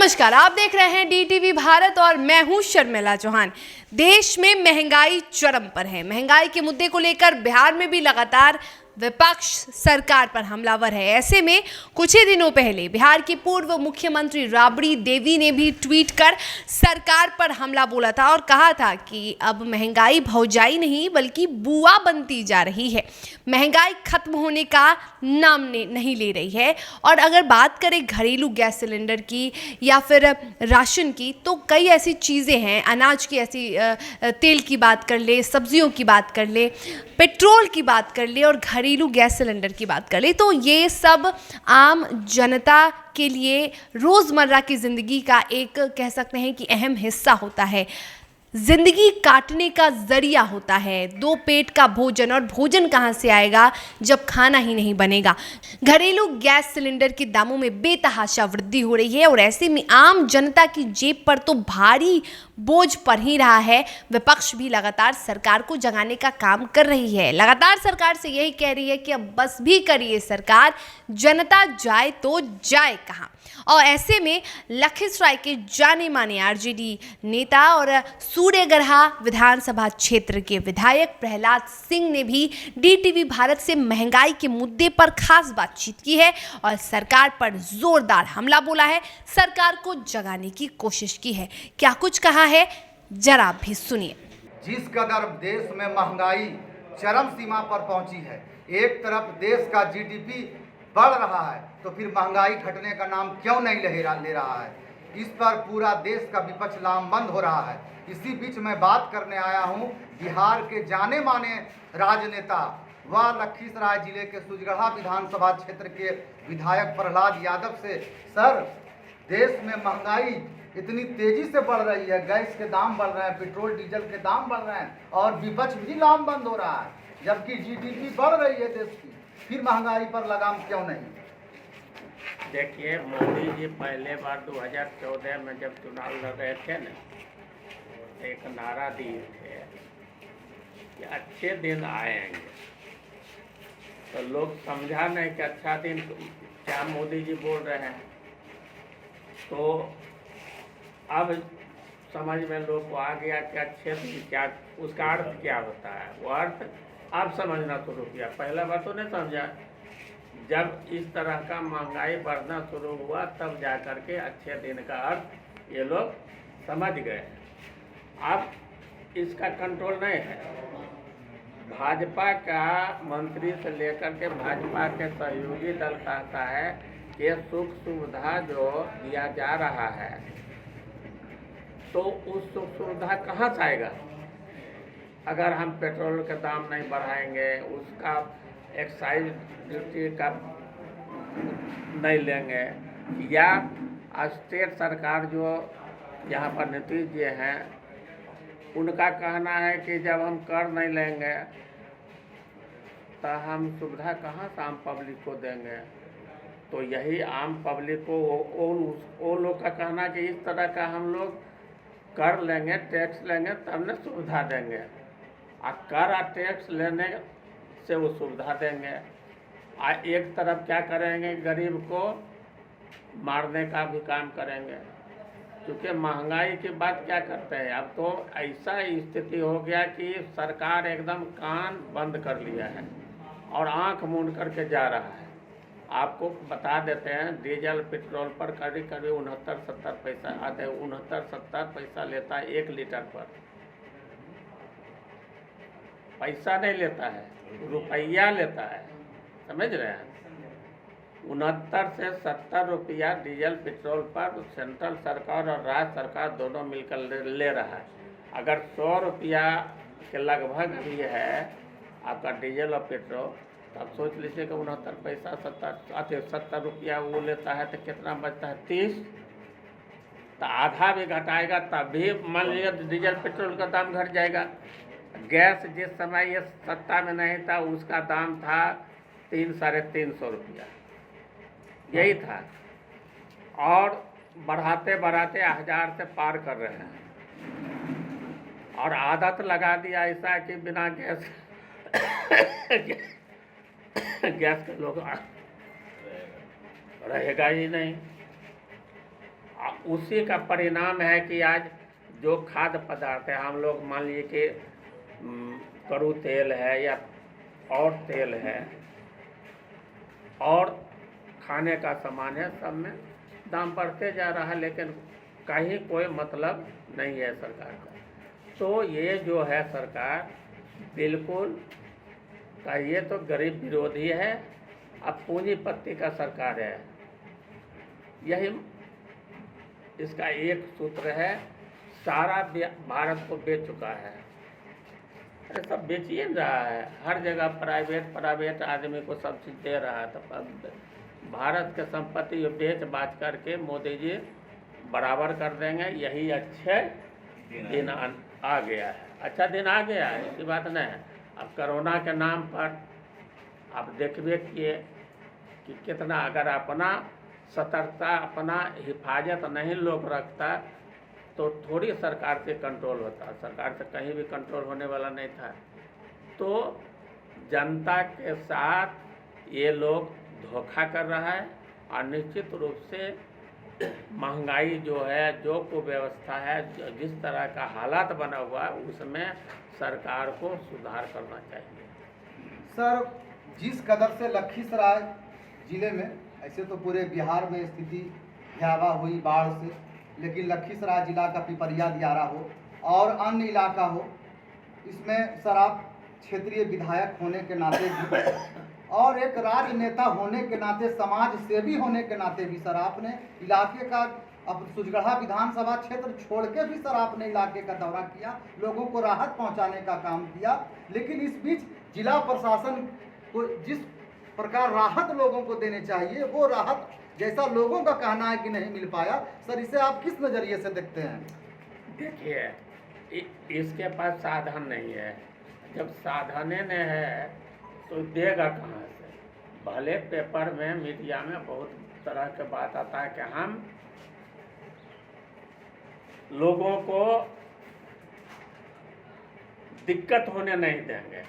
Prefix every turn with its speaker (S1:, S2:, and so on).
S1: नमस्कार, आप देख रहे हैं डीटीवी भारत और मैं हूं शर्मिला चौहान। देश में महंगाई चरम पर है। महंगाई के मुद्दे को लेकर बिहार में भी लगातार विपक्ष सरकार पर हमलावर है। ऐसे में कुछ ही दिनों पहले बिहार की पूर्व मुख्यमंत्री राबड़ी देवी ने भी ट्वीट कर सरकार पर हमला बोला था और कहा था कि अब महंगाई भौजाई नहीं बल्कि बुआ बनती जा रही है। महंगाई खत्म होने का नाम नहीं ले रही है। और अगर बात करें घरेलू गैस सिलेंडर की या फिर राशन की, तो कई ऐसी चीज़ें हैं, अनाज की ऐसी तेल की बात कर ले, सब्जियों की बात कर ले, पेट्रोल की बात कर ले और घरेलू गैस सिलेंडर की बात कर ले, तो ये सब आम जनता के लिए रोज़मर्रा की ज़िंदगी का एक कह सकते हैं कि अहम हिस्सा होता है। जिंदगी काटने का जरिया होता है। दो पेट का भोजन, और भोजन कहाँ से आएगा जब खाना ही नहीं बनेगा। घरेलू गैस सिलेंडर के दामों में बेतहाशा वृद्धि हो रही है और ऐसे में आम जनता की जेब पर तो भारी बोझ पड़ ही रहा है। विपक्ष भी लगातार सरकार को जगाने का काम कर रही है। लगातार सरकार से यही कह रही है कि अब बस भी करिए सरकार, जनता जाए तो जाए कहाँ। और ऐसे में लखीसराय के जाने माने आरजेडी नेता और सूर्यगढ़ा विधानसभा क्षेत्र के विधायक प्रहलाद सिंह ने भी डीटीवी भारत से महंगाई के मुद्दे पर खास बातचीत की है और सरकार पर जोरदार हमला बोला है, सरकार को जगाने की कोशिश की है। क्या कुछ कहा है, जरा भी सुनिए।
S2: जिस कदर देश में महंगाई चरम सीमा पर पहुंची है, एक तरफ देश का जीडीपी बढ़ रहा है तो फिर महंगाई घटने का नाम क्यों नहीं ले रहा है। इस पर पूरा देश का विपक्ष लामबंद हो रहा है। इसी बीच मैं बात करने आया हूं बिहार के जाने माने राजनेता व लखीसराय जिले के सूर्यगढ़ा विधानसभा क्षेत्र के विधायक प्रहलाद यादव से। सर, देश में महंगाई इतनी तेजी से बढ़ रही है, गैस के दाम बढ़ रहे हैं, पेट्रोल डीजल के दाम बढ़ रहे हैं और विपक्ष भी लामबंद हो रहा है, जबकि जीडीपी बढ़ रही है देश की, फिर महंगाई पर लगाम क्यों नहीं।
S3: देखिए, मोदी जी पहले बार 2014 में जब चुनाव लड़ रहे थे न, एक नारा दिए थे कि अच्छे दिन आएंगे, तो लोग समझा नहीं कि अच्छा दिन क्या मोदी जी बोल रहे हैं। तो अब समझ में लोग को आ गया कि अच्छे दिन क्या, उसका अर्थ क्या होता है। वो अर्थ अब समझना शुरू किया, पहला बार तो नहीं समझा। जब इस तरह का महंगाई बढ़ना शुरू हुआ तब जा कर के अच्छे दिन का अर्थ ये लोग समझ गए। अब इसका कंट्रोल नहीं है। भाजपा का मंत्री से लेकर के भाजपा के सहयोगी दल कहता है कि सुख सुविधा जो दिया जा रहा है तो उस सुख सुविधा कहाँ से आएगा अगर हम पेट्रोल के दाम नहीं बढ़ाएंगे, उसका एक्साइज ड्यूटी का नहीं लेंगे, या स्टेट सरकार जो यहाँ पर नीतीश जी हैं उनका कहना है कि जब हम कर नहीं लेंगे तो हम सुविधा कहाँ से आम पब्लिक को देंगे। तो यही आम पब्लिक को वो लोग का कहना कि इस तरह का हम लोग कर लेंगे, टैक्स लेंगे तब न सुविधा देंगे, और कर और टैक्स लेने से वो सुविधा देंगे। एक तरफ क्या करेंगे, गरीब को मारने का भी काम करेंगे। क्योंकि महंगाई की बात क्या करते हैं, अब तो ऐसा स्थिति हो गया कि सरकार एकदम कान बंद कर लिया है और आंख मूंद करके जा रहा है। आपको बता देते हैं, डीजल पेट्रोल पर करीब 69-70 पैसा आते, 69-70 पैसा लेता है 1 लीटर पर। पैसा नहीं लेता है, रुपया लेता है, समझ रहे हैं। 69 से 70 रुपया डीजल पेट्रोल पर सेंट्रल सरकार और राज्य सरकार दोनों मिलकर ले रहा है। अगर 100 रुपया के लगभग भी है आपका डीजल और पेट्रोल, तब सोच लीजिए कि 69 पैसा 70 रुपया वो लेता है तो कितना बचता है, 30। तो आधा भी घटाएगा तब भी मान लीजिए डीजल पेट्रोल का दाम घट जाएगा। गैस जिस समय ये सत्ता में नहीं था उसका दाम था 300-350 रुपया, यही था, और बढ़ाते बढ़ाते 1000 से पार कर रहे हैं। और आदत लगा दिया ऐसा कि बिना गैस गैस के लोग रहेगा ही नहीं। उसी का परिणाम है कि आज जो खाद्य पदार्थ है, हम लोग मान लीजिए कि कड़ू तेल है या और तेल है और खाने का सामान है, सब में दाम बढ़ते जा रहा है, लेकिन कहीं कोई मतलब नहीं है सरकार का। तो ये जो है सरकार बिल्कुल का ये तो गरीब विरोधी है, अब पूंजीपति का सरकार है, यही इसका एक सूत्र है। सारा भारत को बेच चुका है, अरे सब बेचिए रहा है, हर जगह प्राइवेट आदमी को सब चीज़ दे रहा है। तो भारत के संपत्ति बेच बाच करके मोदी जी बराबर कर देंगे, यही अच्छे दिन आ गया है, अच्छा दिन आ गया है, ऐसी बात नहीं है। अब कोरोना के नाम पर आप देखिए कि कितना, अगर अपना सतर्कता, अपना हिफाजत नहीं लोग रखता तो थोड़ी सरकार से कंट्रोल होता, सरकार से कहीं भी कंट्रोल होने वाला नहीं था। तो जनता के साथ ये लोग धोखा कर रहा है और निश्चित रूप से महंगाई जो है, जो कुव्यवस्था है, जिस तरह का हालात बना हुआ है, उसमें सरकार को सुधार करना चाहिए।
S2: सर, जिस कदर से लखीसराय जिले में, ऐसे तो पूरे बिहार में स्थिति भयावह हुई बाढ़ से, लेकिन लखीसराय जिला का पिपरिया दियारा हो और अन्य इलाका हो, इसमें सर आप क्षेत्रीय विधायक होने के नाते भी और एक राजनेता होने के नाते, समाज सेवी होने के नाते भी सर आपने इलाके का, अब सुजगढ़ा विधानसभा क्षेत्र छोड़ के भी सर आपने इलाके का दौरा किया, लोगों को राहत पहुंचाने का काम किया। लेकिन इस बीच जिला प्रशासन को जिस प्रकार राहत लोगों को देने चाहिए, वो राहत जैसा लोगों का कहना है कि नहीं मिल पाया। सर, इसे आप किस नज़रिए से देखते हैं?
S3: देखिए, इसके पास साधन नहीं है, जब साधने नहीं है तो देगा कहाँ से? भले पेपर में, मीडिया में बहुत तरह के बात आता है कि हम लोगों को दिक्कत होने नहीं देंगे,